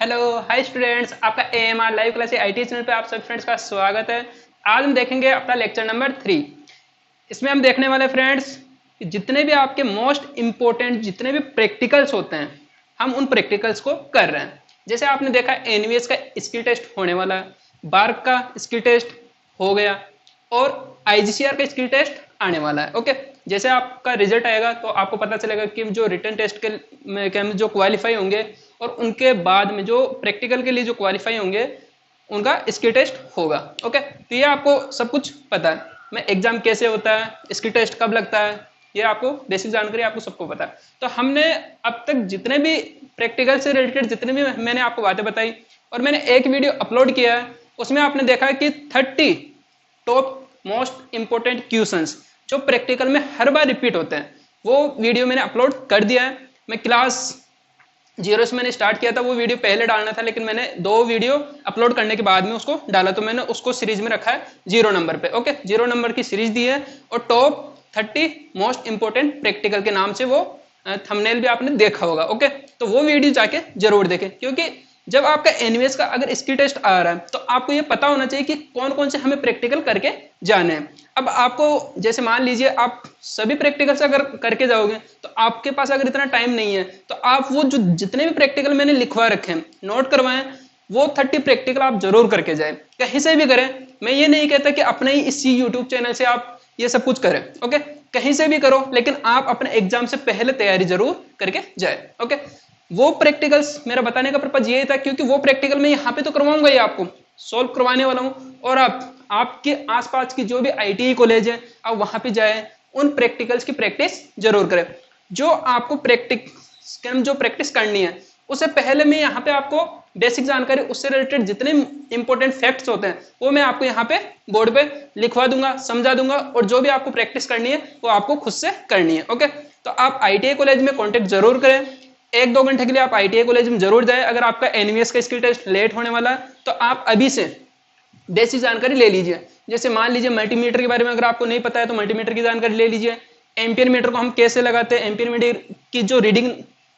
Hello hi students, आपका AMR live class IT channel पे आप सब फ्रेंड्स का स्वागत है। आज हम देखेंगे अपना लेक्चर नंबर 3। इसमें हम देखने वाले फ्रेंड्स जितने भी आपके मोस्ट इम्पोर्टेंट जितने भी प्रैक्टिकल्स होते हैं हम उन प्रैक्टिकल्स को कर रहे हैं। जैसे आपने देखा एनवीएस का स्किल टेस्ट होने वाला है, बार्क का स्किल टेस्ट हो गया और आईजीसीआर का स्किल टेस्ट आने वाला है। ओके, जैसे आपका रिजल्ट आएगा तो आपको पता चलेगा कि जो रिटन टेस्ट के जो क्वालिफाई होंगे और उनके बाद में जो प्रैक्टिकल के लिए जो क्वालिफाई होंगे उनका स्किल टेस्ट होगा। ओके, तो ये आपको सब कुछ पता है। मैं एग्जाम कैसे होता है, स्किल टेस्ट कब लगता है, ये आपको बेसिक जानकारी आपको सबको पता है। तो हमने अब तक जितने भी प्रैक्टिकल से रिलेटेड जितने भी मैंने आपको बातें बताई और मैंने एक वीडियो अपलोड किया है, उसमें आपने देखा कि 30 टॉप मोस्ट इंपोर्टेंट क्वेश्चंस जो प्रैक्टिकल में हर बार रिपीट होते हैं वो वीडियो मैंने अपलोड कर दिया है। मैं क्लास 0 से मैंने स्टार्ट किया था, वो वीडियो पहले डालना था लेकिन मैंने 2 वीडियो अपलोड करने के बाद में उसको डाला, तो मैंने उसको सीरीज में रखा है 0 नंबर पे। ओके, 0 नंबर की सीरीज दी है और टॉप 30 मोस्ट इंपोर्टेंट प्रैक्टिकल के नाम से वो थंबनेल भी आपने देखा होगा। ओके, तो वो वीडियो जाके जरूर देखें, क्योंकि जब आपका एनवीएस का अगर स्किल टेस्ट आ रहा है तो आपको ये पता होना चाहिए कि कौन कौन से हमें प्रैक्टिकल करके जाने हैं। अब आपको जैसे मान लीजिए आप सभी प्रैक्टिकल से अगर करके जाओगे तो आपके पास अगर इतना टाइम नहीं है तो आप वो जो जितने भी प्रैक्टिकल मैंने लिखवा रखे हैं, नोट करवाएं, वो 30 प्रैक्टिकल आप जरूर करके जाए, कहीं से भी करें। मैं ये नहीं कहता कि अपने ही इसी यूट्यूब चैनल से आप ये सब कुछ करें। ओके, कहीं से भी करो लेकिन आप अपने एग्जाम से पहले तैयारी जरूर करके जाए। ओके, वो प्रैक्टिकल्स मेरा बताने का पर्पज यही था क्योंकि वो प्रैक्टिकल मैं यहाँ पे तो करवाऊंगा ही, आपको सोल्व करवाने वाला हूँ और आप आपके आसपास की जो भी आईटीआई कॉलेज है आप वहां पे जाए, उन प्रैक्टिकल्स की प्रैक्टिस जरूर करें। जो आपको प्रैक्टिस करनी है उससे पहले मैं यहाँ पे आपको बेसिक जानकारी उससे रिलेटेड जितने इंपॉर्टेंट फैक्ट्स होते हैं वो मैं आपको यहाँ पे बोर्ड पे लिखवा दूंगा, समझा दूंगा, और जो भी आपको प्रैक्टिस करनी है वो आपको खुद से करनी है। ओके, तो आप आईटीआई कॉलेज में कॉन्टेक्ट जरूर करें, 1-2 घंटे के लिए आप आईटीआई कॉलेज में जरूर जाए। अगर आपका एनवीएस का स्किल टेस्ट लेट होने वाला है तो आप अभी से बेसिक जानकारी ले लीजिए। जैसे मान लीजिए मल्टीमीटर के बारे में अगर आपको नहीं पता है तो मल्टीमीटर की जानकारी ले लीजिए। एम्पियर मीटर को हम कैसे लगाते हैं, एम्पियर मीटर की जो रीडिंग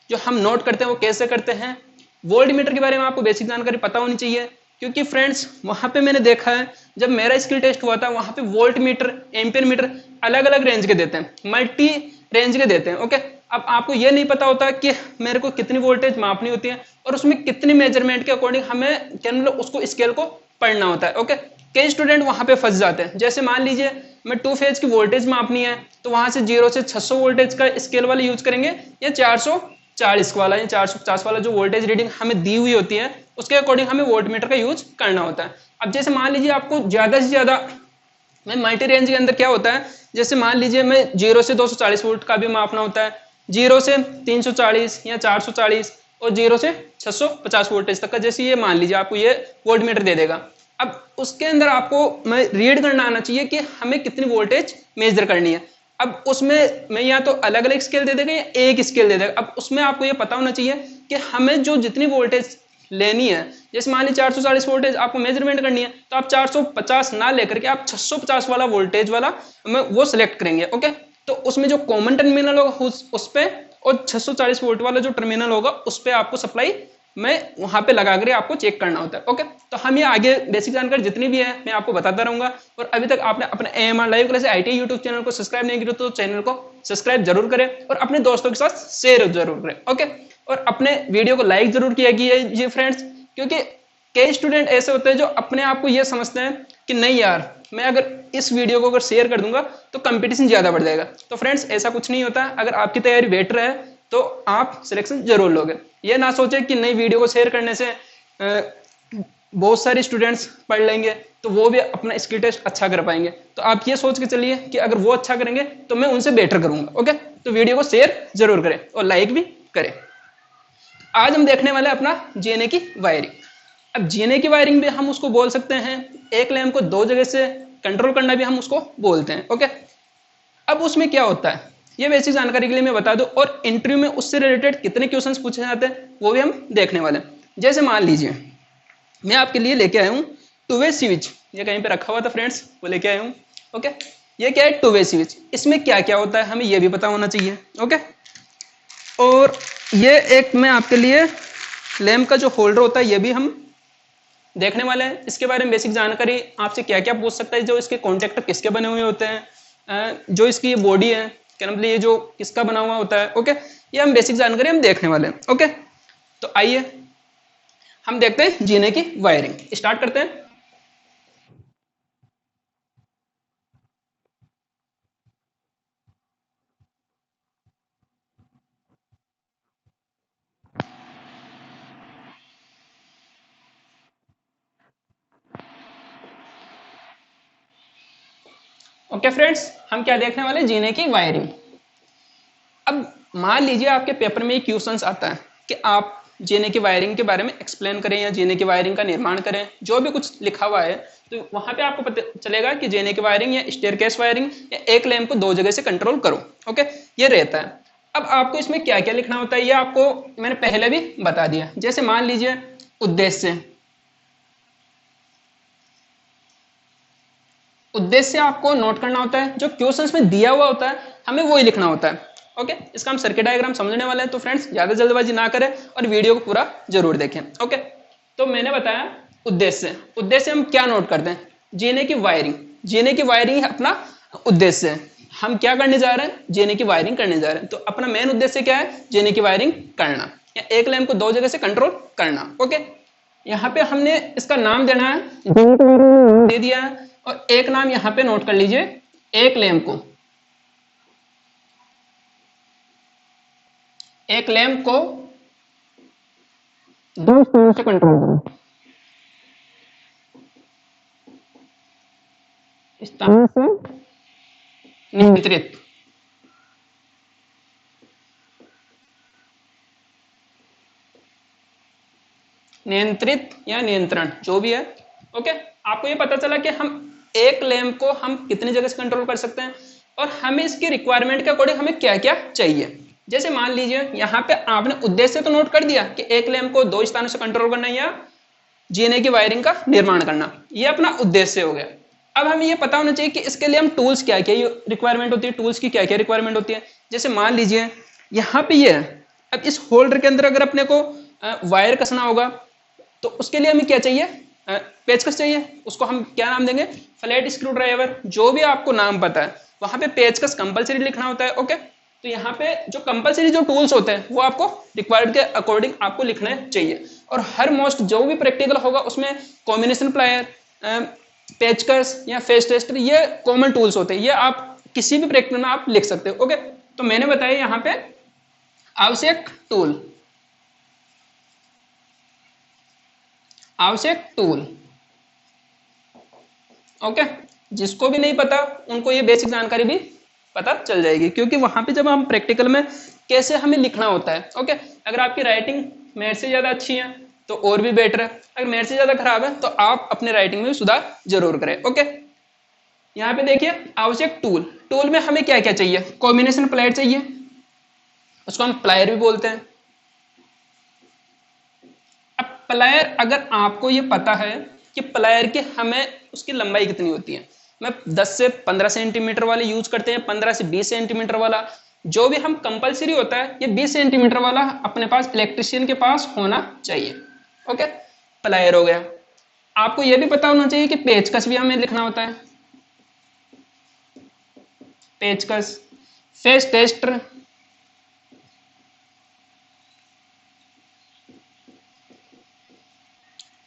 जो हम नोट करते हैं वो कैसे करते हैं। वोल्ट मीटर के बारे में आपको बेसिक जानकारी पता होनी चाहिए, क्योंकि फ्रेंड्स वहां पे मैंने देखा है जब मेरा स्किल टेस्ट हुआ था वहां पे वोल्ट मीटर एम्पियर मीटर अलग अलग रेंज के देते हैं, मल्टी रेंज के देते हैं। ओके, अब आपको ये नहीं पता होता कि मेरे को कितनी वोल्टेज मापनी होती है और उसमें कितनी मेजरमेंट के अकॉर्डिंग हमें क्या मतलब उसको स्केल को पढ़ना होता है। ओके, कई स्टूडेंट वहां पे फंस जाते हैं। जैसे मान लीजिए मैं 2 फेज की वोल्टेज मापनी है तो वहां से 0 से 600 वोल्टेज का स्केल वाला यूज करेंगे या 440 वाला या 450 वाला जो वोल्टेज रीडिंग हमें दी हुई होती है उसके अकॉर्डिंग हमें वोल्ट मीटर का यूज करना होता है। अब जैसे मान लीजिए आपको ज्यादा से ज्यादा मैं मल्टी रेंज के अंदर क्या होता है, जैसे मान लीजिए मैं 0 से 240 वोल्ट का भी मापना होता है, 0 से 340 या 440 और 0 से 650 वोल्टेज तक का, जैसे ये मान लीजिए आपको ये वोल्ट मीटर दे देगा। अब उसके अंदर आपको मैं रीड करना आना चाहिए कि हमें कितनी वोल्टेज मेजर करनी है। अब उसमें मैं या तो अलग अलग स्केल दे देगा या एक स्केल दे देगा। अब उसमें आपको ये पता होना चाहिए कि हमें जो जितनी वोल्टेज लेनी है, जैसे मान लीजिए 440 वोल्टेज आपको मेजरमेंट करनी है तो आप 450 ना लेकर के आप 650 वाला वोल्टेज वाला वो सिलेक्ट करेंगे। ओके, तो उसमें जो कॉमन टर्मिनल होगा उस पे और 640 वोल्ट वाला जो टर्मिनल होगा उस पे आपको सप्लाई मैं वहां पे लगा कर आपको चेक करना होता है। ओके, तो हम ये आगे बेसिक जानकारी जितनी भी है मैं आपको बताता रहूंगा। और अभी तक आपने अपने AMR live class IT YouTube channel को सब्सक्राइब नहीं किया तो चैनल को सब्सक्राइब जरूर करें और अपने दोस्तों के साथ शेयर जरूर करें। ओके, और अपने वीडियो को लाइक जरूर किया कीजिए फ्रेंड्स, क्योंकि कई स्टूडेंट ऐसे होते हैं जो अपने आप को ये समझते हैं कि नहीं यार मैं अगर इस वीडियो को अगर शेयर कर दूंगा तो कंपटीशन ज्यादा बढ़ जाएगा। तो फ्रेंड्स ऐसा कुछ नहीं होता, अगर आपकी तैयारी बेटर है तो आप सिलेक्शन जरूर लोगे। ये ना सोचे कि नई वीडियो को शेयर करने से बहुत सारे स्टूडेंट्स पढ़ लेंगे तो वो भी अपना स्किल टेस्ट अच्छा कर पाएंगे। तो आप ये सोच के चलिए कि अगर वो अच्छा करेंगे तो मैं उनसे बेटर करूंगा। ओके, तो वीडियो को शेयर जरूर करें और लाइक भी करें। आज हम देखने वाले अपना जीएनए की वायरिंग। अब जीएनए की वायरिंग भी हम उसको बोल सकते हैं, एक लैंप को 2 जगह से कंट्रोल करना भी हम उसको बोलते हैं। ओके, अब उसमें क्या होता है ये बेसिक जानकारी के लिए मैं बता दूं, और इंटरव्यू में उससे रिलेटेड कितने क्वेश्चंस पूछे जाते हैं वो भी हम देखने वाले हैं। जैसे मान लीजिए मैं आपके लिए लेके आया हूँ 2 वे स्विच, ये कहीं पे रखा हुआ था फ्रेंड्स, वो लेके आया हूँ। ओके, ये क्या है 2 वे स्विच, इसमें क्या क्या होता है हमें ये भी पता होना चाहिए। ओके, और ये एक मैं आपके लिए लैंप का जो होल्डर होता है ये भी हम देखने वाले हैं। इसके बारे में बेसिक जानकारी आपसे क्या क्या पूछ सकता है, जो इसके कॉन्टेक्टर किसके बने हुए होते हैं, जो इसकी ये बॉडी है क्या मतलब ये जो किसका बना हुआ होता है। ओके, ये हम बेसिक जानकारी हम देखने वाले हैं। ओके, तो आइए हम देखते हैं जीने की वायरिंग, स्टार्ट करते हैं। ओके फ्रेंड्स, हम क्या देखने वाले, जीने की वायरिंग। अब मान लीजिए आपके पेपर में क्वेश्चन आता है कि आप जीने की वायरिंग के बारे में एक्सप्लेन करें या जीने की वायरिंग का निर्माण करें, जो भी कुछ लिखा हुआ है, तो वहां पे आपको पता चलेगा कि जीने की वायरिंग या स्टेयरकेस वायरिंग या एक लैंप को दो जगह से कंट्रोल करो। ओके, ये रहता है। अब आपको इसमें क्या क्या लिखना होता है, ये आपको मैंने पहले भी बता दिया। जैसे मान लीजिए उद्देश्य, उद्देश्य आपको नोट करना होता है, जो क्वेश्चंस में दिया हुआ होता है हमें वही लिखना होता है। ओके, इसका हम सर्किट डायग्राम समझने वाले हैं, तो फ्रेंड्स ज्यादा जल्दबाजी ना करें और वीडियो को पूरा जरूर देखें। ओके, तो मैंने बताया उद्देश्य, उद्देश्य हम क्या नोट करते हैं, जीने की वायरिंग। जीने की वायरिंग अपना उद्देश्य है, हम क्या करने जा रहे हैं, जीने की वायरिंग करने जा रहे हैं। तो अपना मेन उद्देश्य क्या है, जीने की वायरिंग करना या एक लैंप को दो जगह से कंट्रोल करना। ओके, यहाँ पे हमने इसका नाम देना है, दे दिया है, और एक नाम यहां पे नोट कर लीजिए, एक लैंप को, एक लैंप को दो स्थानों से कंट्रोल करो, स्थानों से नियंत्रित, नियंत्रित या नियंत्रण जो भी है। ओके, आपको ये पता चला कि हम एक लैंप को हम कितनी जगह से कंट्रोल कर सकते हैं और हमें इसकी रिक्वायरमेंट के अकॉर्डिंग हमें क्या क्या चाहिए। जैसे मान लीजिए यहाँ पे आपने उद्देश्य तो नोट कर दिया कि एक लैंप को दो स्थानों से कंट्रोल करना या जीने की वायरिंग का निर्माण करना, ये अपना उद्देश्य हो गया। अब हमें ये पता होना चाहिए कि इसके लिए हम टूल्स क्या क्या रिक्वायरमेंट होती है, टूल्स की क्या क्या रिक्वायरमेंट होती है। जैसे मान लीजिए यहाँ पे ये है, अब इस होल्डर के अंदर अगर अपने को वायर कसना होगा तो उसके लिए हमें क्या चाहिए, पेचकस चाहिए। उसको हम क्या नाम देंगे, फ्लैट स्क्रू ड्राइवर, जो भी आपको नाम पता है वहां पे पेचकस कंपलसरी लिखना होता है। ओके, तो यहाँ पे जो कंपलसरी जो टूल्स होते हैं वो आपको रिक्वायर्ड के अकॉर्डिंग आपको लिखने चाहिए। और हर मोस्ट जो भी प्रैक्टिकल होगा उसमें कॉम्बिनेशन प्लायर, पेचकस या फेस टेस्टर, ये कॉमन टूल्स होते हैं, ये आप किसी भी प्रैक्टिकल में आप लिख सकते हो। ओके, तो मैंने बताया यहाँ पे आवश्यक टूल, आवश्यक टूल। ओके, जिसको भी नहीं पता उनको ये बेसिक जानकारी भी पता चल जाएगी, क्योंकि वहां पे जब हम प्रैक्टिकल में कैसे हमें लिखना होता है। ओके, अगर आपकी राइटिंग मेरे से ज्यादा अच्छी है तो और भी बेटर है, अगर मेरे से ज्यादा खराब है तो आप अपने राइटिंग में भी सुधार जरूर करें। ओके, यहाँ पे देखिए आवश्यक टूल, टूल में हमें क्या क्या चाहिए, कॉम्बिनेशन प्लायर चाहिए, उसको हम प्लायर भी बोलते हैं। अब प्लायर अगर आपको ये पता है कि प्लायर की हमें उसकी लंबाई कितनी होती है, मैं 10 से 15 सेंटीमीटर वाले यूज करते हैं, 15 से 20 सेंटीमीटर वाला, जो भी हम कंपलसरी होता है ये 20 सेंटीमीटर वाला अपने पास इलेक्ट्रिशियन के पास होना चाहिए। ओके, प्लायर हो गया। आपको यह भी पता होना चाहिए कि पेचकस भी हमें लिखना होता है, पेचकस, फेस टेस्टर,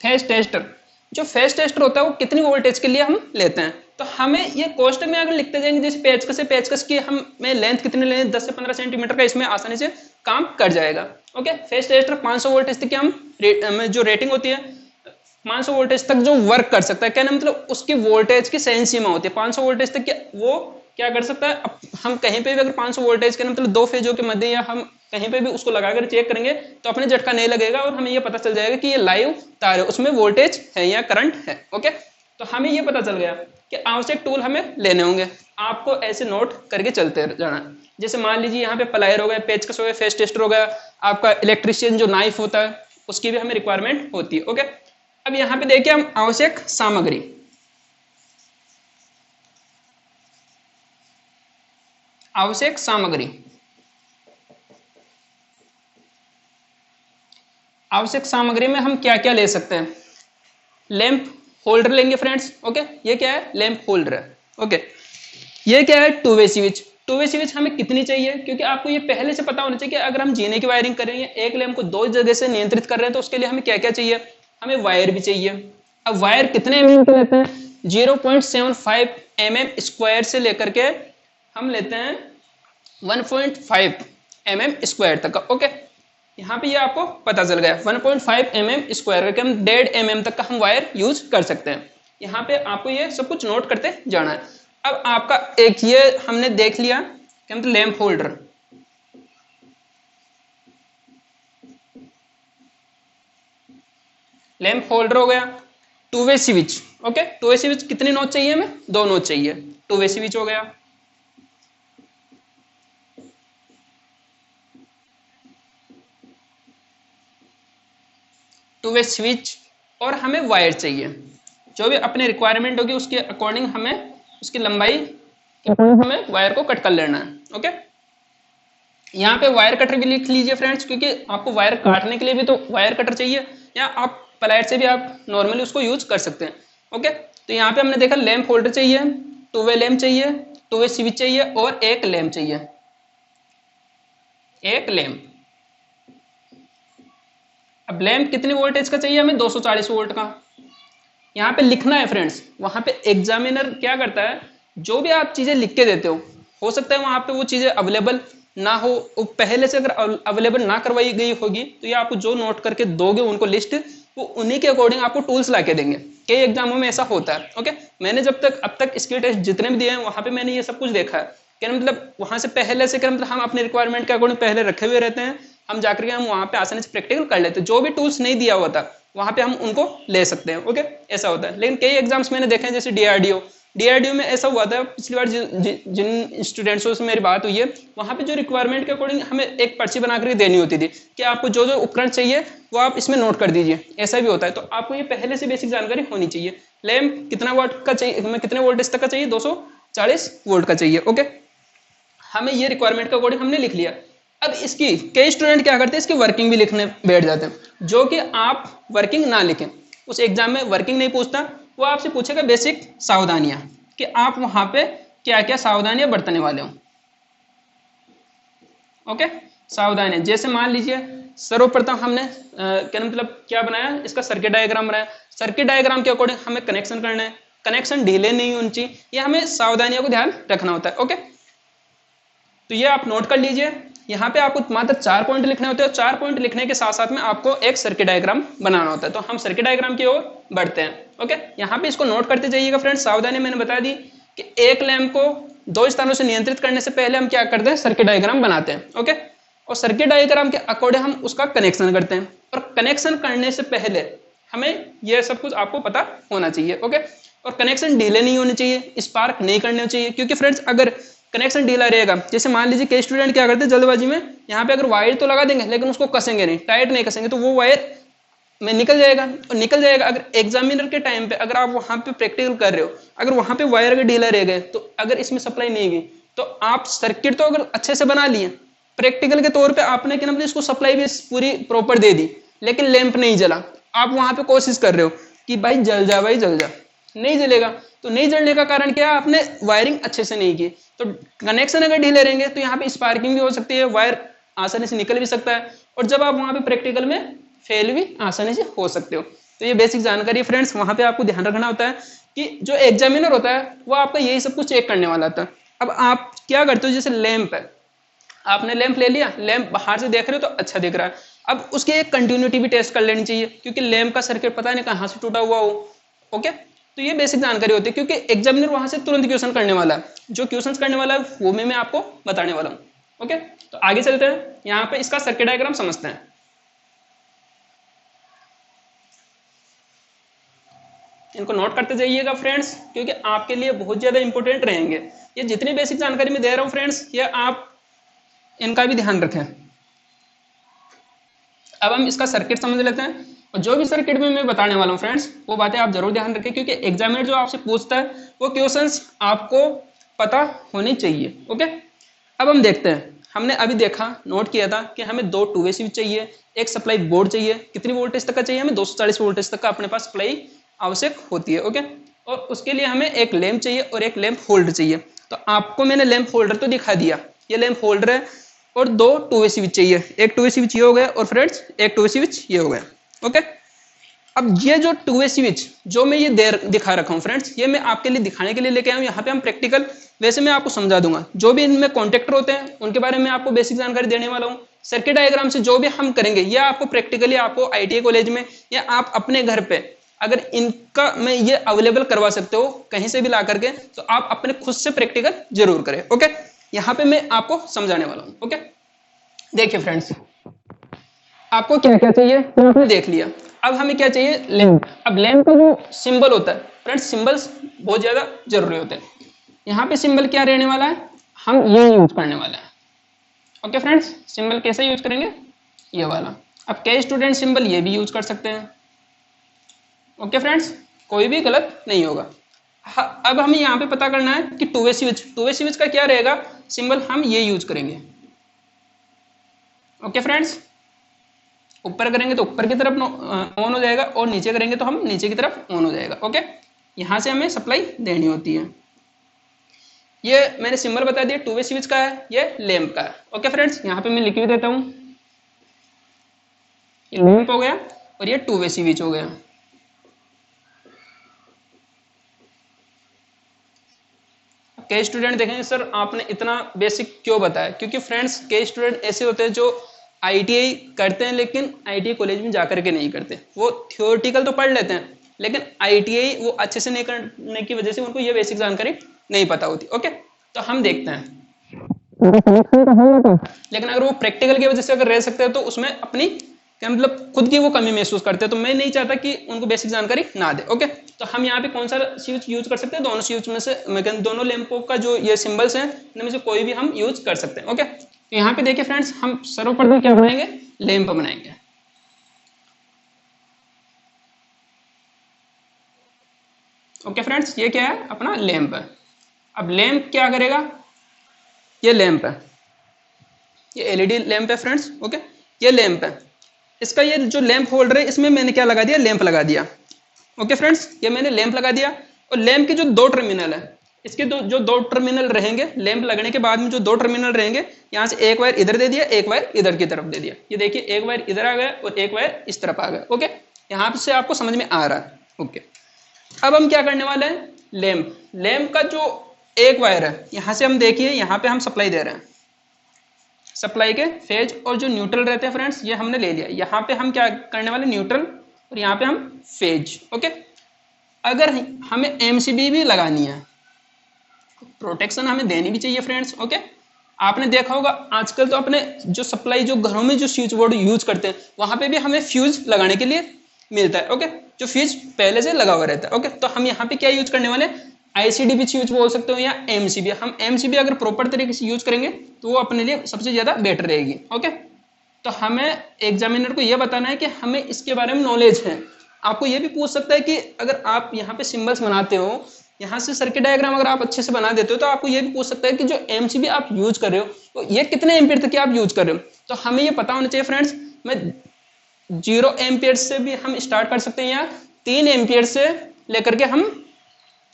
फेस टेस्टर, जो फेस टेस्टर होता है वो कितनी वोल्टेज के लिए हम लेते हैं, तो हमें ये कोष्ट में अगर लिखते जाएंगे, जैसे पेचकस से पेचकस की हमें लेंथ कितनी लें, 10 से 15 सेंटीमीटर का, इसमें आसानी से काम कर जाएगा। ओके, फेस टेस्टर 500 वोल्टेज तक की हम जो रेटिंग होती है 500 वोल्टेज तक जो वर्क कर सकता है, कहना मतलब उसकी वोल्टेज की सही सीमा होती है 500 वोल्टेज तक वो क्या कर सकता है। हम कहीं पे भी अगर 500 वोल्टेज के मतलब दो फेजों के मध्य या हम कहीं पे भी उसको लगाकर चेक करेंगे तो अपने झटका नहीं लगेगा और हमें ये पता चल जाएगा कि ये लाइव तार है, उसमें वोल्टेज है या करंट है। ओके, तो हमें ये पता चल गया कि आवश्यक टूल हमें लेने होंगे, आपको ऐसे नोट करके चलते जाना। जैसे मान लीजिए यहाँ पे प्लायर हो गया, पेचकस हो गया, फेस टेस्टर हो गया, आपका इलेक्ट्रिशियन जो नाइफ होता है उसकी भी हमें रिक्वायरमेंट होती है। ओके, अब यहाँ पे देखिए हम आवश्यक सामग्री, आवश्यक सामग्री, आवश्यक सामग्री में हम क्या क्या ले सकते हैं? लैंप होल्डर लेंगे फ्रेंड्स। ओके, ये क्या है? लैंप होल्डर है। ओके, ये क्या है? Two way switch. Two way switch हमें कितनी चाहिए? क्योंकि आपको ये पहले से पता होना चाहिए कि अगर हम जीने की वायरिंग कर रहे हैं, एक लैंप को दो जगह से नियंत्रित कर रहे हैं, तो उसके लिए हमें क्या क्या चाहिए? हमें वायर भी चाहिए। अब वायर कितने mm के लेते हैं? 0.75 mm स्क्वायर से लेकर के हम लेते हैं 1.5 mm स्क्वायर तक का। ओके, यहाँ पे ये आपको पता चल गया 1.5 mm स्क्वायर करके हम 1.5 mm तक का हम वायर यूज कर सकते हैं। यहाँ पे आपको ये सब कुछ नोट करते जाना है। अब आपका एक ये हमने देख लिया क्या मतलब लैंप होल्डर। लैंप होल्डर हो गया। Two way switch. Okay, two way switch कितने नोच चाहिए हमें? 2 नोच चाहिए। टू वे स्विच हो गया। टू वे स्विच और हमें वायर चाहिए। जो भी अपने रिक्वायरमेंट होगी उसके अकॉर्डिंग हमें उसकी लंबाई के अकॉर्डिंग हमें वायर को कट कर लेना है। ओके, यहाँ पे वायर कटर भी लिख लीजिए फ्रेंड्स, क्योंकि आपको वायर काटने के लिए भी तो वायर कटर चाहिए, या आप प्लायर से भी आप नॉर्मली उसको यूज कर सकते हैं। ओके, तो यहाँ पे हमने देखा लैंप होल्डर चाहिए, टू वे लैंप चाहिए, टू वे स्विच चाहिए और एक लैंप चाहिए। एक लैंप। अब लैंप कितने वोल्टेज का चाहिए हमें? 240 वोल्ट का। यहाँ पे लिखना है फ्रेंड्स, वहां पे एग्जामिनर क्या करता है, जो भी आप चीजें लिख के देते हो सकता है वहां पे वो चीजें अवेलेबल ना हो, वो पहले से अगर अवेलेबल ना करवाई गई होगी तो ये आपको जो नोट करके दोगे उनको लिस्ट, वो उन्हीं के अकॉर्डिंग आपको टूल्स ला के देंगे। कई एग्जामों में ऐसा होता है। ओके, मैंने जब तक अब तक इसके टेस्ट जितने भी दिए हैं वहां पे मैंने ये सब कुछ देखा है। क्या मतलब वहां से पहले से क्या मतलब हम अपने रिक्वायरमेंट के अकॉर्डिंग पहले रखे हुए रहते हैं, हम जाकर के हम वहां पे आसानी से प्रैक्टिकल कर लेते हैं। जो भी टूल्स नहीं दिया हुआ था वहां पे हम उनको ले सकते हैं। ओके, ऐसा होता है। लेकिन कई एग्जाम्स मैंने देखे हैं जैसे डीआरडीओ में ऐसा हुआ था पिछली बार जिन स्टूडेंट्सों से मेरी बात हुई है, वहां पे जो रिक्वायरमेंट के अकॉर्डिंग हमें एक पर्ची बना करके देनी होती थी कि आपको जो जो उपकरण चाहिए वो आप इसमें नोट कर दीजिए। ऐसा भी होता है, तो आपको ये पहले से बेसिक जानकारी होनी चाहिए। लैंप कितना वाट का चाहिए हमें, कितने वोल्टेज तक का चाहिए? 240 वोल्ट का चाहिए। ओके, हमें ये रिक्वायरमेंट के अकॉर्डिंग हमने लिख लिया। अब इसकी कई स्टूडेंट क्या करते हैं, इसकी वर्किंग भी लिखने बैठ जाते हैं, जो कि आप वर्किंग ना लिखें। उस एग्जाम में वर्किंग नहीं पूछता, वो आपसे पूछेगा बेसिक सावधानियां कि आप वहां पे क्या क्या सावधानियां बरतने वाले हो। ओके, सावधानियां जैसे मान लीजिए सर्वप्रथम हमने क्या मतलब क्या बनाया, इसका सर्किट डायग्राम बनाया। सर्किट डायग्राम के अकॉर्डिंग हमें कनेक्शन करना है, कनेक्शन ढीले नहीं होनी चाहिए, ये हमें सावधानियों को ध्यान रखना होता है। ओके, तो ये आप नोट कर लीजिए। यहाँ पे आपको मात्र 4 पॉइंट लिखने होते हैं, 4 पॉइंट लिखने के साथ साथ में आपको एक सर्किट डायग्राम बनाना होता है। तो हम सर्किट डायग्राम की ओर बढ़ते हैं। ओके, यहाँ पे इसको नोट करते जाइएगा फ्रेंड्स। सावधानी मैंने बता दी कि एक लैंप को 2 स्थानों से नियंत्रित करने से पहले हम क्या करते हैं, सर्किट डायग्राम बनाते हैं। ओके, और सर्किट डायग्राम के अकॉर्डिंग हम उसका कनेक्शन करते हैं, और कनेक्शन करने से पहले हमें यह सब कुछ आपको पता होना चाहिए। ओके, और कनेक्शन ढीले नहीं होने चाहिए, स्पार्क नहीं करने चाहिए, क्योंकि फ्रेंड्स अगर कनेक्शन ढीला रहेगा, जैसे मान लीजिए कई स्टूडेंट क्या करते हैं जल्दबाजी में, यहाँ पे अगर वायर तो लगा देंगे लेकिन उसको कसेंगे नहीं, टाइट नहीं कसेंगे, तो वो वायर में निकल जाएगा। और निकल जाएगा अगर एग्जामिनर के टाइम पे अगर आप वहां पे प्रैक्टिकल कर रहे हो, अगर वहां पे वायर अगर ढीला रह गए, तो अगर इसमें सप्लाई नहीं गई तो आप सर्किट तो अगर अच्छे से बना लिए, प्रैक्टिकल के तौर पे आपने क्या मतलब इसको सप्लाई भी पूरी प्रॉपर दे दी, लेकिन लैंप नहीं जला। आप वहां पे कोशिश कर रहे हो कि भाई जल जा, भाई जल जा, नहीं जलेगा। तो नहीं जलने का कारण क्या है, आपने वायरिंग अच्छे से नहीं की। तो कनेक्शन अगर ढीले रहेंगे तो यहाँ पे स्पार्किंग भी हो सकती है, वायर आसानी से निकल भी सकता है, और जब आप वहां पे प्रैक्टिकल में फेल भी आसानी से हो सकते हो। तो ये बेसिक जानकारी फ्रेंड्स, वहां पे आपको ध्यान रखना होता है कि जो एग्जामिनर होता है वो आपका यही सब कुछ चेक करने वाला होता है। अब आप क्या करते हो, जैसे लैंप है, आपने लैंप ले लिया, लैंप बाहर से देख रहे हो तो अच्छा दिख रहा है, अब उसकी एक कंटिन्यूटी भी टेस्ट कर लेनी चाहिए, क्योंकि लैंप का सर्किट पता नहीं कहाँ से टूटा हुआ हो। ओके, तो ये बेसिक जानकारी होती है, क्योंकि एग्जामिनर वहां से तुरंत क्वेश्चन करने वाला है, जो क्वेश्चन करने वाला है वो मैं आपको बताने वाला हूँ। ओके, तो आगे चलते हैं, यहाँ पे इसका सर्किट डायग्राम समझते हैं। इनको नोट करते जाइएगा फ्रेंड्स, क्योंकि आपके लिए बहुत ज्यादा इंपॉर्टेंट रहेंगे। ये जितनी बेसिक जानकारी मैं दे रहा हूँ फ्रेंड्स, ये आप इनका भी ध्यान रखें। अब हम इसका सर्किट समझ लेते हैं, और जो भी सर्किट में मैं बताने वाला हूँ फ्रेंड्स, वो बातें आप जरूर ध्यान रखें, क्योंकि एग्जामिनर जो आपसे पूछता है वो क्वेश्चंस आपको पता होने चाहिए। ओके, अब हम देखते हैं हमने अभी देखा, नोट किया था कि हमें 2 2 वे स्विच चाहिए, एक सप्लाई बोर्ड चाहिए। कितनी वोल्टेज तक का चाहिए? हमें 240 वोल्टेज तक का अपने पास सप्लाई आवश्यक होती है। ओके, और उसके लिए हमें एक लैंप चाहिए और एक लैंप होल्डर चाहिए। तो आपको मैंने लैंप होल्डर तो दिखा दिया, ये लैंप होल्डर है, और 2 2 वे स्विच चाहिए। एक 2 वे स्विच ये हो गया, और फ्रेंड्स एक 2 वे स्विच ये हो गया। ओके, अब ये जो 2 वे स्विच जो मैं ये दिखा रखा हूँ फ्रेंड्स, ये मैं आपके लिए दिखाने के लिए लेके आया हूँ। यहाँ पे हम प्रैक्टिकल वैसे मैं आपको समझा दूंगा। जो भी इनमें कॉन्टेक्टर होते हैं उनके बारे में आपको बेसिक जानकारी देने वाला हूँ। सर्किट डायग्राम से जो भी हम करेंगे ये आपको प्रैक्टिकली आपको आईटीआई कॉलेज में या आप अपने घर पे अगर इनका मैं ये अवेलेबल करवा सकते हो कहीं से भी ला करके, तो आप अपने खुद से प्रैक्टिकल जरूर करें। ओके, यहाँ पे मैं आपको समझाने वाला हूँ। ओके, देखिए फ्रेंड्स, आपको क्या क्या चाहिए तो आपने देख लिया। अब हमें क्या चाहिए? लैंप। अब लैंप का जो सिंबल होता है फ्रेंड्स, सिंबल्स बहुत ज्यादा जरूरी होते हैं। यहाँ पे सिंबल क्या रहने वाला है? हम ये यूज करने वाले हैं। ओके फ्रेंड्स, सिंबल कैसे यूज करेंगे? ये वाला। अब कई स्टूडेंट सिंबल ये भी यूज कर सकते हैं। ओके फ्रेंड्स, कोई भी गलत नहीं होगा। अब हमें यहाँ पे पता करना है कि 2 वे स्विच, 2 वे स्विच का क्या रहेगा सिंबल? हम ये यूज करेंगे। ओके फ्रेंड्स, ऊपर करेंगे तो ऊपर की तरफ ऑन हो जाएगा, और नीचे करेंगे तो हम नीचे की तरफ ऑन हो जाएगा। ओके, यहां से हमें सप्लाई देनी होती है। ये मैंने सिंबल बता दिया, 2 वे स्विच का है, ये लैंप का है। ओके फ्रेंड्स, यहाँ पे मैं लिख भी देता हूँ, ये लैंप हो गया और ये 2 वे स्विच हो गया। कई स्टूडेंट देखेंगे सर आपने इतना बेसिक क्यों बताया? क्योंकि फ्रेंड्स कई स्टूडेंट ऐसे होते हैं जो आईटीआई करते हैं लेकिन आईटीआई कॉलेज में जाकर के नहीं करते। वो थियोरेटिकल तो पढ़ लेते हैं लेकिन आईटीआई वो अच्छे से नहीं करने की वजह से उनको ये बेसिक जानकारी नहीं पता होती। ओके, तो हम देखते हैं, लेकिन अगर वो प्रैक्टिकल की वजह से अगर रह सकते हैं तो उसमें अपनी क्या मतलब खुद की वो कमी महसूस करते हैं। तो मैं नहीं चाहता कि उनको बेसिक जानकारी ना दे। ओके, तो हम यहाँ पे कौन सा स्विच यूज कर सकते हैं? दोनों स्विच में से मैं दोनों लैंपों का जो ये सिंबल्स हैं इनमें से कोई भी हम यूज कर सकते हैं। ओके, तो यहाँ पे देखिए फ्रेंड्स, हम सर्वप्रथम क्या बनाएंगे? लैंप बनाएंगे। ओके फ्रेंड्स, ये क्या है? अपना लैंप है। अब लैंप क्या करेगा? ये लैंप है, ये एलईडी लैंप है फ्रेंड्स। ओके, ये लैंप है। इसका ये जो लैंप होल्डर है इसमें मैंने क्या लगा दिया? लैंप लगा दिया। ओके फ्रेंड्स, ये मैंने लैंप लगा दिया, और लैंप के जो 2 टर्मिनल है, इसके जो दो टर्मिनल रहेंगे लैंप लगने के बाद में, जो 2 टर्मिनल रहेंगे, यहाँ से एक वायर इधर दे दिया, एक वायर इधर की तरफ दे दिया। ये देखिए, एक वायर इधर आ गया और एक वायर इस तरफ आ गया। ओके, यहाँ से आपको समझ में आ रहा है। ओके, अब हम क्या करने वाले हैं? लैंप का जो एक वायर है, यहाँ से हम देखिए, यहाँ पे हम सप्लाई दे रहे हैं। सप्लाई के फेज और जो न्यूट्रल रहते हैं फ्रेंड्स, ये हमने ले लिया। यहाँ पे हम क्या करने वाले? न्यूट्रल, और यहाँ पे हम फेज। ओके, अगर हमें एमसीबी भी लगानी है, प्रोटेक्शन हमें देनी भी चाहिए फ्रेंड्स। ओके, आपने देखा होगा आजकल तो अपने जो सप्लाई जो घरों में जो स्विच बोर्ड यूज करते हैं वहां पे भी हमें फ्यूज लगाने के लिए मिलता है। ओके, जो फ्यूज पहले से लगा हुआ रहता है। ओके, तो हम यहाँ पे क्या यूज करने वाले? आईसीडीपी स्विच बोल सकते हो या एमसीबी। हम एमसीबी अगर प्रॉपर तरीके से यूज करेंगे तो वो अपने लिए सबसे ज्यादा बेटर रहेगी। ओके, तो हमें एग्जामिनर को ये बताना है कि हमें इसके बारे में नॉलेज है। आपको ये भी पूछ सकता है कि अगर आप यहाँ पे सिंबल्स बनाते हो, यहाँ से सर्किट डायग्राम अगर आप अच्छे से बना देते हो, तो आपको ये भी पूछ सकता है कि जो एमसीबी आप यूज कर रहे हो तो ये कितने एम्पियर तक की आप यूज कर रहे हो। तो हमें ये पता होना चाहिए फ्रेंड्स। मैं 0 एम्पियर से भी हम स्टार्ट कर सकते हैं, या 3 एम्पियर से लेकर के हम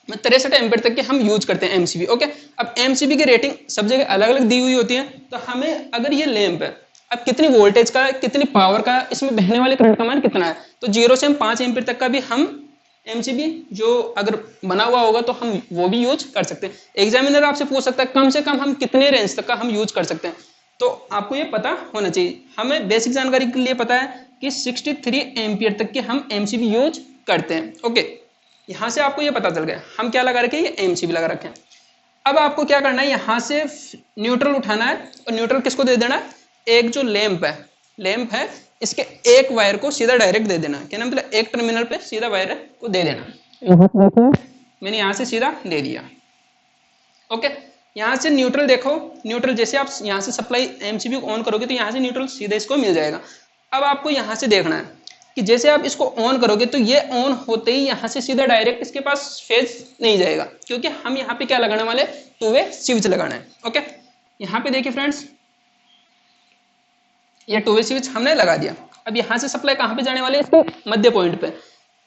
63 एम्पियर तक के हम यूज करते हैं एमसीबी। ओके, अब एमसीबी की रेटिंग सब जगह अलग अलग दी हुई होती है। तो हमें अगर ये लैंप है, अब कितनी वोल्टेज का है, कितनी पावर का है, इसमें बहने वाले करंट का मान कितना है, तो 0 से हम 5 एम्पियर तक का भी हम एमसीबी जो अगर बना हुआ होगा तो हम वो भी यूज कर सकते हैं। एग्जामिनर आपसे पूछ सकता है कम से कम हम कितने रेंज तक का हम यूज कर सकते हैं, तो आपको ये पता होना चाहिए। हमें बेसिक जानकारी के लिए पता है कि 63 एम्पियर तक के हम एमसीबी यूज करते हैं। ओके, यहां से आपको ये पता चल गया हम क्या लगा रखे? ये एमसीबी लगा रखे हैं। अब आपको क्या करना है? यहां से न्यूट्रल उठाना है, और न्यूट्रल किसको दे देना है? एक जो लैंप है इसके एक वायर को सीधा डायरेक्ट दे देना। क्या मतलब एक टर्मिनल पे सीधा वायर को दे देना। मैंने यहां से सीधा दे दिया। ओके, यहां से न्यूट्रल देखो, न्यूट्रल जैसे आप यहां से सप्लाई एमसीबी को ऑन करोगे तो यहां से न्यूट्रल सीधा इसको मिल जाएगा। अब आपको यहां से देखना है कि जैसे आप इसको ऑन करोगे तो ये ऑन होते ही यहां से सीधा डायरेक्ट इसके पास फेज नहीं जाएगा, क्योंकि हम यहाँ पे क्या लगाने वाले? 2 वे स्विच लगाना है। ओके, यहाँ पे देखिए फ्रेंड्स, ये टू वे स्विच हमने लगा दिया। अब यहाँ से सप्लाई कहाँ पे जाने वाले है, इसके मध्य पॉइंट पे।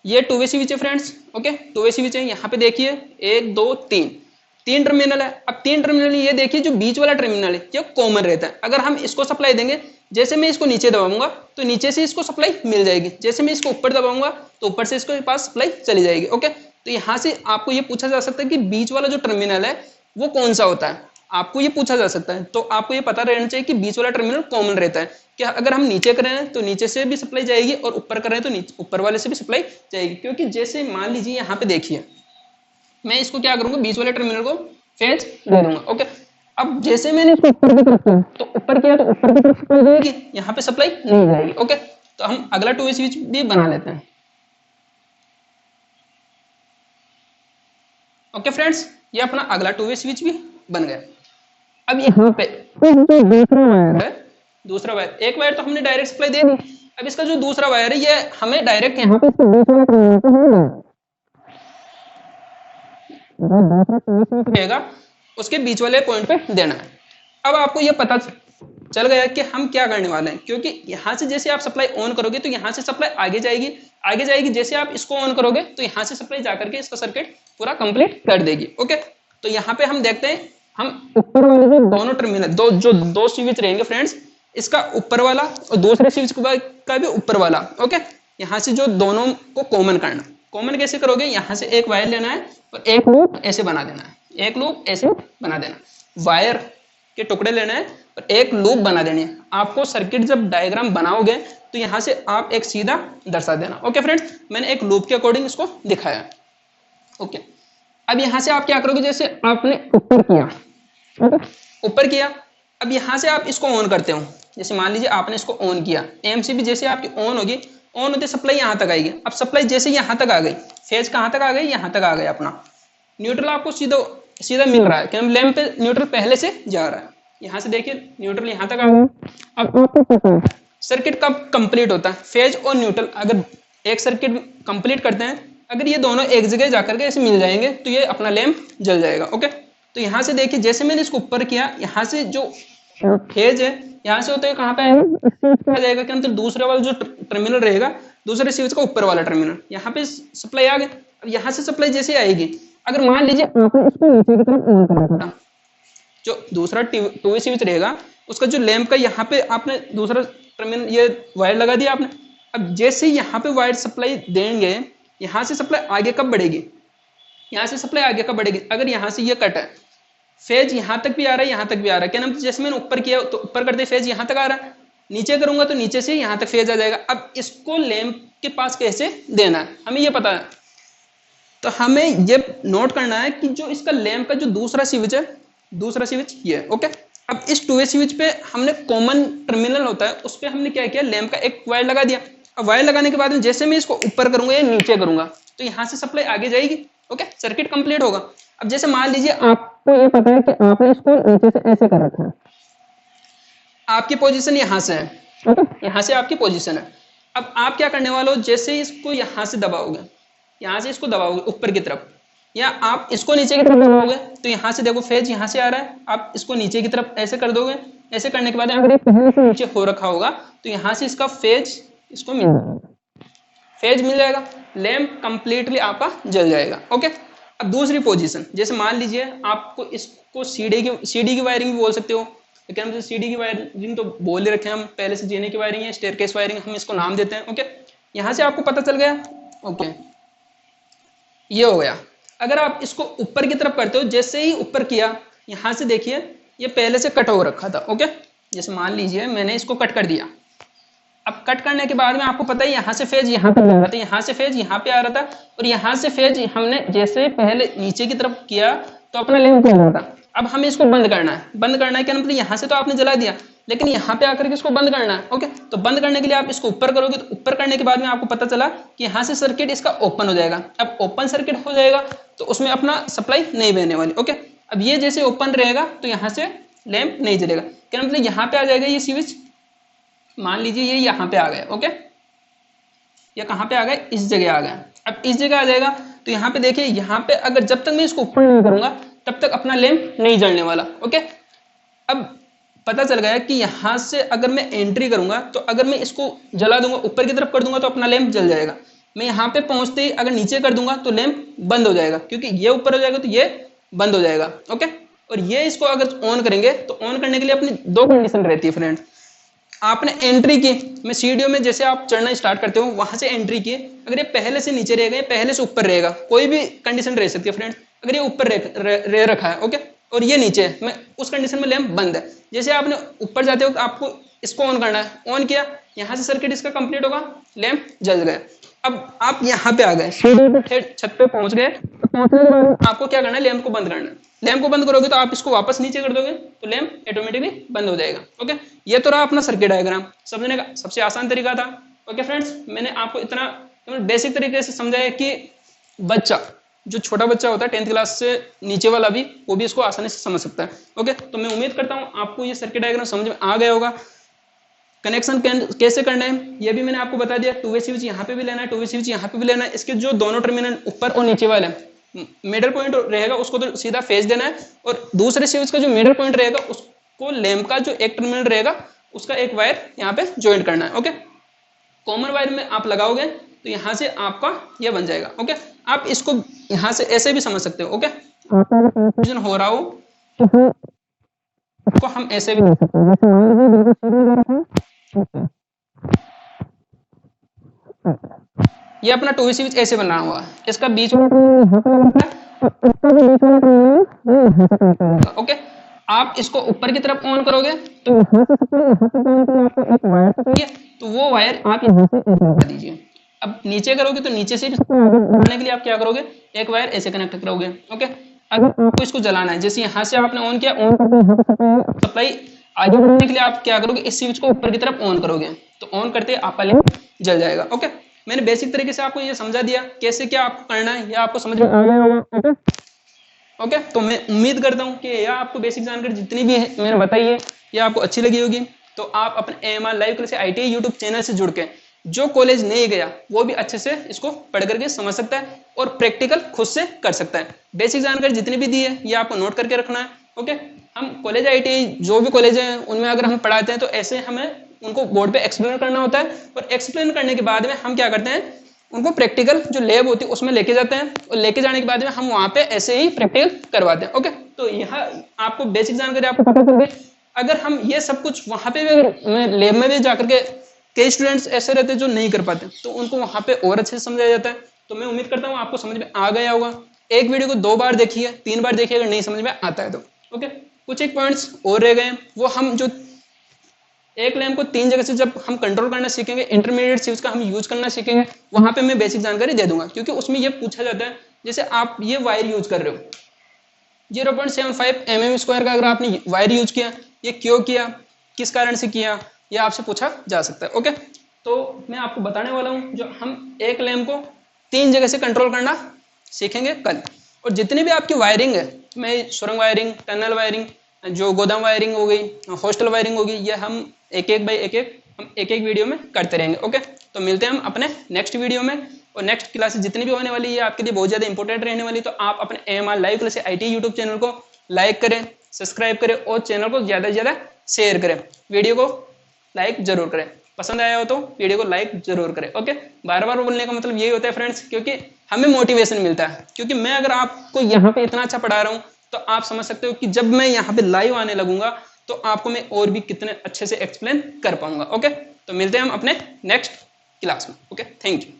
ये टू वे स्विच है friends, okay two way switch है। यहाँ पे देखिए 1 2 3 तीन टर्मिनल है। अब तीन टर्मिनल ये देखिए जो बीच वाला टर्मिनल है ये कॉमन रहता है। अगर हम इसको सप्लाई देंगे, जैसे मैं इसको नीचे दबाऊंगा तो नीचे से इसको सप्लाई मिल जाएगी, जैसे मैं इसको ऊपर दबाऊंगा तो ऊपर से इसके पास सप्लाई चली जाएगी। ओके, तो यहाँ से आपको ये पूछा जा सकता है कि बीच वाला जो टर्मिनल है वो कौन सा होता है, आपको ये पूछा जा सकता है। तो आपको ये पता रहना चाहिए कि बीच वाला टर्मिनल कॉमन रहता है। क्या अगर हम नीचे कर रहे हैं तो नीचे से भी सप्लाई जाएगी और ऊपर कर रहे हैं तो ऊपर वाले से भी सप्लाई जाएगी। क्योंकि जैसे मान लीजिए यहाँ पे देखिए मैं इसको क्या करूंगा, बीच वाले टर्मिनल को फेज दे दूंगा। ओके, अब जैसे मैंने इसको ऊपर की तरफ किया तो ऊपर किया तो ऊपर की तरफ सप्लाई जाएगी, यहाँ पे सप्लाई नहीं जाएगी। ओके, तो हम अगला टू वे स्विच भी बना लेते हैं। ओके फ्रेंड्स, ये अपना अगला टू वे स्विच भी बन गया। अब यहाँ पे दूसरा वायर है, दूसरा वायर, एक वायर तो हमने डायरेक्ट सप्लाई दे दी। अब इसका जो दूसरा वायर है ये हमें डायरेक्ट यहाँ पे इसके बीच वाला टर्मिनल पे हमें देना, जो दूसरा टू वे स्विच रहेगा उसके बीच वाले पॉइंट पे देना है। अब आपको ये पता चल गया कि हम क्या करने वाले हैं, क्योंकि यहाँ से जैसे आप सप्लाई ऑन करोगे तो यहाँ से सप्लाई आगे जाएगी, आगे जाएगी। जैसे आप इसको ऑन करोगे तो यहाँ से सप्लाई जाकर के इसका सर्किट पूरा कंप्लीट कर देगी। ओके, तो यहाँ पे हम देखते हैं, हम ऊपर वाले जो दोनों टर्मिनल दो स्विच रहेंगे फ्रेंड्स, इसका ऊपर वाला और दूसरे स्विच का भी ऊपर वाला। ओके, यहाँ से जो दोनों को कॉमन करना, कॉमन कैसे करोगे, यहाँ से एक वायर लेना है और एक लूप ऐसे बना देना है, एक लूप ऐसे बना देना, वायर के टुकड़े लेने हैं और एक लूप बना देनी है। आपको सर्किट जब डायग्राम बनाओगे तो यहाँ से आप एक सीधा दर्शा देना। ओके फ्रेंड्स, मैंने एक लूप के अकॉर्डिंग इसको दिखाया। ओके, अब यहाँ से आप क्या करोगे, जैसे आपने ऊपर किया, ऊपर किया, अब यहाँ से आप इसको ऑन करते हो। जैसे मान लीजिए आपने इसको ऑन किया, एमसीबी जैसे आपकी ऑन होगी, ऑन होते सप्लाई यहाँ तक आएगी। अब सप्लाई जैसे यहाँ तक आ गई, फेज कहाँ तक आ गई, यहाँ तक आ गई अपना। न्यूट्रल आपको सीधा मिल रहा है, क्योंकि लैंप पे न्यूट्रल पहले से जा रहा है। यहाँ से देखिए न्यूट्रल यहाँ तक आ गया। अब आपको पता है सर्किट कब कंप्लीट होता है, फेज और न्यूट्रल अगर एक सर्किट कंप्लीट करते हैं, अगर ये दोनों एक जगह जाकर के ऐसे मिल जाएंगे तो ये अपना लैंप जल जाएगा। ओके, तो यहाँ से देखिए जैसे मैंने इसको ऊपर किया, यहाँ से जो फेज है यहाँ से होते हुए कहाँ पे आएगा, आ जाएगा कि अंदर दूसरे वाला जो टर्मिनल रहेगा, दूसरे स्विच का ऊपर वाला टर्मिनल, यहाँ पे सप्लाई आ गई। अब यहाँ से सप्लाई जैसे आएगी, अगर मान लीजिए आपने इसको नीचे की तरफ ऑन कर रखा था, जो दूसरा टू वे स्विच रहेगा उसका जो लैंप का यहाँ पे आपने दूसरा टर्मिनल ये वायर लगा दिया आपने। अब जैसे यहाँ पे वायर सप्लाई देंगे, यहाँ से सप्लाई आगे कब बढ़ेगी, यहाँ से सप्लाई आगे कब बढ़ेगी, अगर यहाँ से ये कट है, फेज यहाँ तक भी आ रहा है, यहाँ तक भी आ रहा है, क्या नाम, जैसे मैंने ऊपर किया तो ऊपर करते फेज यहाँ तक आ रहा है, नीचे करूंगा तो नीचे से यहाँ तक फेज आ जाएगा। अब इसको लैंप के पास कैसे देना है हमें ये पता है, तो हमें ये नोट करना है कि जो इसका लैंप का जो दूसरा स्विच है, दूसरा स्विच ये है। ओके, अब इस टू वे स्विच पे हमने कॉमन टर्मिनल होता है, उस पर हमने क्या किया, लैंप का एक वायर लगा दिया। अब वायर लगाने के बाद में जैसे मैं इसको ऊपर करूंगा या नीचे करूंगा तो यहाँ से सप्लाई आगे जाएगी। ओके, सर्किट कंप्लीट होगा। अब जैसे मान लीजिए आपको ये पता है कि आपने इसको नीचे से ऐसे कर रखा है, आपकी पोजीशन यहाँ से है। ओके, यहाँ से आपकी पोजीशन है। अब आप क्या करने वाले हो, जैसे इसको यहाँ से दबाओगे, यहाँ से इसको दबाओगे ऊपर की तरफ, या आप इसको नीचे की तरफ दबाओगे तो यहाँ से देखो फेज यहाँ से आ रहा है, आप इसको नीचे की तरफ ऐसे कर दोगे। ऐसे करने के बाद अगर ये पहले से नीचे हो रखा होगा तो यहाँ से इसका फेज इसको मिल जाएगा, फेज मिल जाएगा, लैंप कंप्लीटली आपका जल जाएगा। ओके, अब दूसरी पोजीशन, जैसे मान लीजिए आपको इसको सीडी की वायरिंग भी बोल सकते हो, लेकिन हम सीडी की वायरिंग तो बोल ही रखे हैं हम पहले से, जीने की वायरिंग है, स्टेयरकेस वायरिंग हम इसको नाम देते हैं। ओके, यहाँ से आपको पता चल गया। ओके, ये हो गया। अगर आप इसको ऊपर की तरफ करते हो, जैसे ही ऊपर किया यहाँ से देखिए ये पहले से कट हो रखा था। ओके, जैसे मान लीजिए मैंने इसको कट कर दिया, अब कट करने के बाद में आपको पता है यहाँ से फेज यहाँ पे जा रहा था, यहाँ से फेज यहाँ पे आ रहा था, और यहाँ से फेज हमने जैसे पहले नीचे की तरफ किया तो अपना लैंप जल रहा था। अब हमें इसको बंद करना है, बंद करना है क्या मतलब, यहाँ से तो आपने जला दिया लेकिन यहाँ पे आकर के इसको बंद करना है। ओके, तो बंद करने के लिए आप इसको ऊपर करोगे, तो ऊपर करने के बाद में आपको पता चला कि यहाँ से सर्किट इसका ओपन हो जाएगा। अब ओपन सर्किट हो जाएगा तो उसमें अपना सप्लाई नहीं बहने वाली। ओके, अब ये जैसे ओपन रहेगा तो यहाँ से लैंप नहीं जलेगा, क्या मतलब यहाँ पे आ जाएगा ये स्विच, मान लीजिए ये यहाँ पे आ गया। ओके, ये कहाँ पे आ गया, इस जगह आ गया। अब इस जगह आ जाएगा तो यहाँ पे देखिए, यहाँ पे अगर जब तक मैं इसको ऊपर नहीं करूंगा तब तक अपना लैंप नहीं जलने वाला। ओके, अब पता चल गया कि यहाँ से अगर मैं एंट्री करूंगा तो अगर मैं इसको जला दूंगा, ऊपर की तरफ कर दूंगा तो अपना लैंप जल जाएगा। मैं यहाँ पे पहुंचते ही अगर नीचे कर दूंगा तो लैंप बंद हो जाएगा, क्योंकि ये ऊपर हो जाएगा तो ये बंद हो जाएगा। ओके, और ये इसको अगर ऑन करेंगे तो ऑन करने के लिए अपनी दो कंडीशन रहती है फ्रेंड्स। आपने एंट्री की, मैं सीढ़ियों में जैसे आप चढ़ना स्टार्ट करते हो वहां से एंट्री की, अगर ये पहले से नीचे रहेगा या पहले से ऊपर रहेगा, कोई भी कंडीशन रह सकती है फ्रेंड्स। अगर ये ऊपर रह रखा है, ओके, और ये नीचे है, मैं उस कंडीशन में लैंप बंद है। जैसे आपने ऊपर जाते हो तो आपको इसको ऑन करना है, ऑन किया, यहाँ से सर्किट इसका कंप्लीट होगा, लैंप जल गया। अब आप यहाँ पे आ गए, सीढ़ी पे छत पे पहुंच गए, तो पहुंचने के बाद आपको क्या करना है, लैंप को बंद करना है। लैंप को बंद करोगे तो आप इसको वापस नीचे कर दोगे तो लैंप ऑटोमेटिकली बंद हो जाएगा। ओके, ये तो रहा अपना सर्किट डायग्राम, समझने का सबसे आसान तरीका था। ओके फ्रेंड्स, मैंने आपको इतना बेसिक तरीके से समझाया कि बच्चा, जो छोटा बच्चा होता है 10th क्लास से नीचे वाला भी, वो भी इसको आसानी से समझ सकता है। ओके, तो मैं उम्मीद करता हूँ आपको ये सर्किट डायग्राम समझ में आ गया होगा। कनेक्शन कैसे करना है ये भी मैंने आपको बता दिया। 2 वे स्विच यहाँ पे भी लेना है, 2 वे स्विच यहाँ पे भी लेना है। इसके जो दोनों टर्मिनल ऊपर और नीचे वाले मिडल पॉइंट रहेगा उसको तो सीधा फेज देना है, और दूसरे स्विच का जो मिडल पॉइंट रहेगा उसको लैंप का जो एक टर्मिनल रहेगा उसका एक वायर यहाँ पे ज्वाइंट करना है। ओके, कॉमन वायर में आप लगाओगे तो यहाँ से आपका ये बन जाएगा। ओके, आप इसको यहाँ से ऐसे भी समझ सकते हो। ओके, कंफ्यूजन हो रहा हो तो हम ऐसे भी ले सकते हैं, जैसे मान लीजिए बिल्कुल सीधी तरफ है। ये अपना 2 वे स्विच ऐसे बना हुआ है, इसका बीच में यहाँ पे लगता है और इसका भी बीच में यहाँ पे कनेक्ट होगा। ओके, आप इसको ऊपर की तरफ ऑन करोगे तो यहाँ से सप्लाई यहाँ पे जाने के लिए आपको एक वायर चाहिए, तो वो वायर आप यहाँ से ऐसे लगा दीजिए। अब नीचे करोगे तो नीचे से आगे बढ़ाने के लिए आप क्या करोगे, एक वायर ऐसे कनेक्ट करोगे। ओके, अगर आपको इसको जलाना है, जैसे यहाँ से आपने ऑन किया, ऑन करके यहाँ पे सप्लाई आगे बढ़ने के लिए आप क्या करोगे, इस स्विच को ऊपर की तरफ ऑन करोगे तो ऑन करते आपका लैंप जल जाएगा। ओके, मैंने बेसिक तरीके से आपको ये समझा दिया कैसे क्या आपको करना है, या आपको समझ में आ गया होगा। ओके, तो मैं उम्मीद करता हूँ कि यह आपको बेसिक जानकारी जितनी भी है मैंने बताई है ये आपको अच्छी लगी होगी। तो आप अपने AMR live class ITI YouTube channel से जुड़ के जो कॉलेज नहीं गया वो भी अच्छे से इसको पढ़ करके समझ सकता है और प्रैक्टिकल खुद से कर सकता है। बेसिक जानकारी जितनी भी दी है ये आपको नोट करके रखना है। ओके, हम कॉलेज ITI जो भी कॉलेज है उनमें अगर हम पढ़ाते हैं तो ऐसे हमें उनको बोर्ड पे एक्सप्लेन करना होता है, और एक्सप्लेन करने के बाद में हम क्या करते हैं, उनको प्रैक्टिकल जो लैब होती है उसमें लेके जाते हैं, और लेके जाने के बाद में हम वहां पे ऐसे ही प्रैक्टिकल करवाते हैं। ओके, तो यहाँ आपको बेसिक जानकारी आपको पता चल गई। अगर हम ये सब कुछ वहां पे भी लैब में भी जाकर के, कई स्टूडेंट्स ऐसे रहते हैं जो नहीं कर पाते तो उनको वहां पे और अच्छे से समझाया जाता है। तो मैं उम्मीद करता हूँ आपको समझ में आ गया होगा। एक वीडियो को 2 बार देखिए, 3 बार देखिए अगर नहीं समझ में आता है तो। ओके, कुछ एक पॉइंट्स और रह गए, वो हम जो एक लैंप को 3 जगह से जब हम कंट्रोल करना सीखेंगे, इंटरमीडिएट स्विच का हम यूज करना सीखेंगे, वहां पे मैं बेसिक जानकारी दे दूंगा, क्योंकि उसमें ये पूछा जाता है जैसे आप ये वायर यूज कर रहे हो 0.75 mm² का, अगर आपने वायर यूज किया, ये क्यों किया, किस कारण से किया, ये आपसे पूछा जा सकता है। ओके, तो मैं आपको बताने वाला हूँ जो हम एक लैंप को 3 जगह से कंट्रोल करना सीखेंगे कल। और जितनी भी आपकी वायरिंग है, मैं सुरंग वायरिंग, टनल वायरिंग, जो गोदाम वायरिंग हो गई, हॉस्टल वायरिंग होगी, ये हम एक एक वीडियो में करते रहेंगे। ओके, तो मिलते हैं हम अपने नेक्स्ट वीडियो में। और नेक्स्ट क्लासेस जितनी भी होने वाली है आपके लिए बहुत ज्यादा इंपॉर्टेंट रहने वाली, तो आप अपने AMR live class ITI YouTube channel को लाइक करें, सब्सक्राइब करें और चैनल को ज्यादा से ज्यादा शेयर करें। वीडियो को लाइक जरूर करें, पसंद आया हो तो वीडियो को लाइक जरूर करें। ओके, बार बार बोलने का मतलब यही होता है फ्रेंड्स, क्योंकि हमें मोटिवेशन मिलता है। क्योंकि मैं अगर आपको यहाँ पे इतना अच्छा पढ़ा रहा हूँ तो आप समझ सकते हो कि जब मैं यहाँ पे लाइव आने लगूंगा तो आपको मैं और भी कितने अच्छे से एक्सप्लेन कर पाऊंगा। ओके, तो मिलते हैं हम अपने नेक्स्ट क्लास में। Okay, thank you.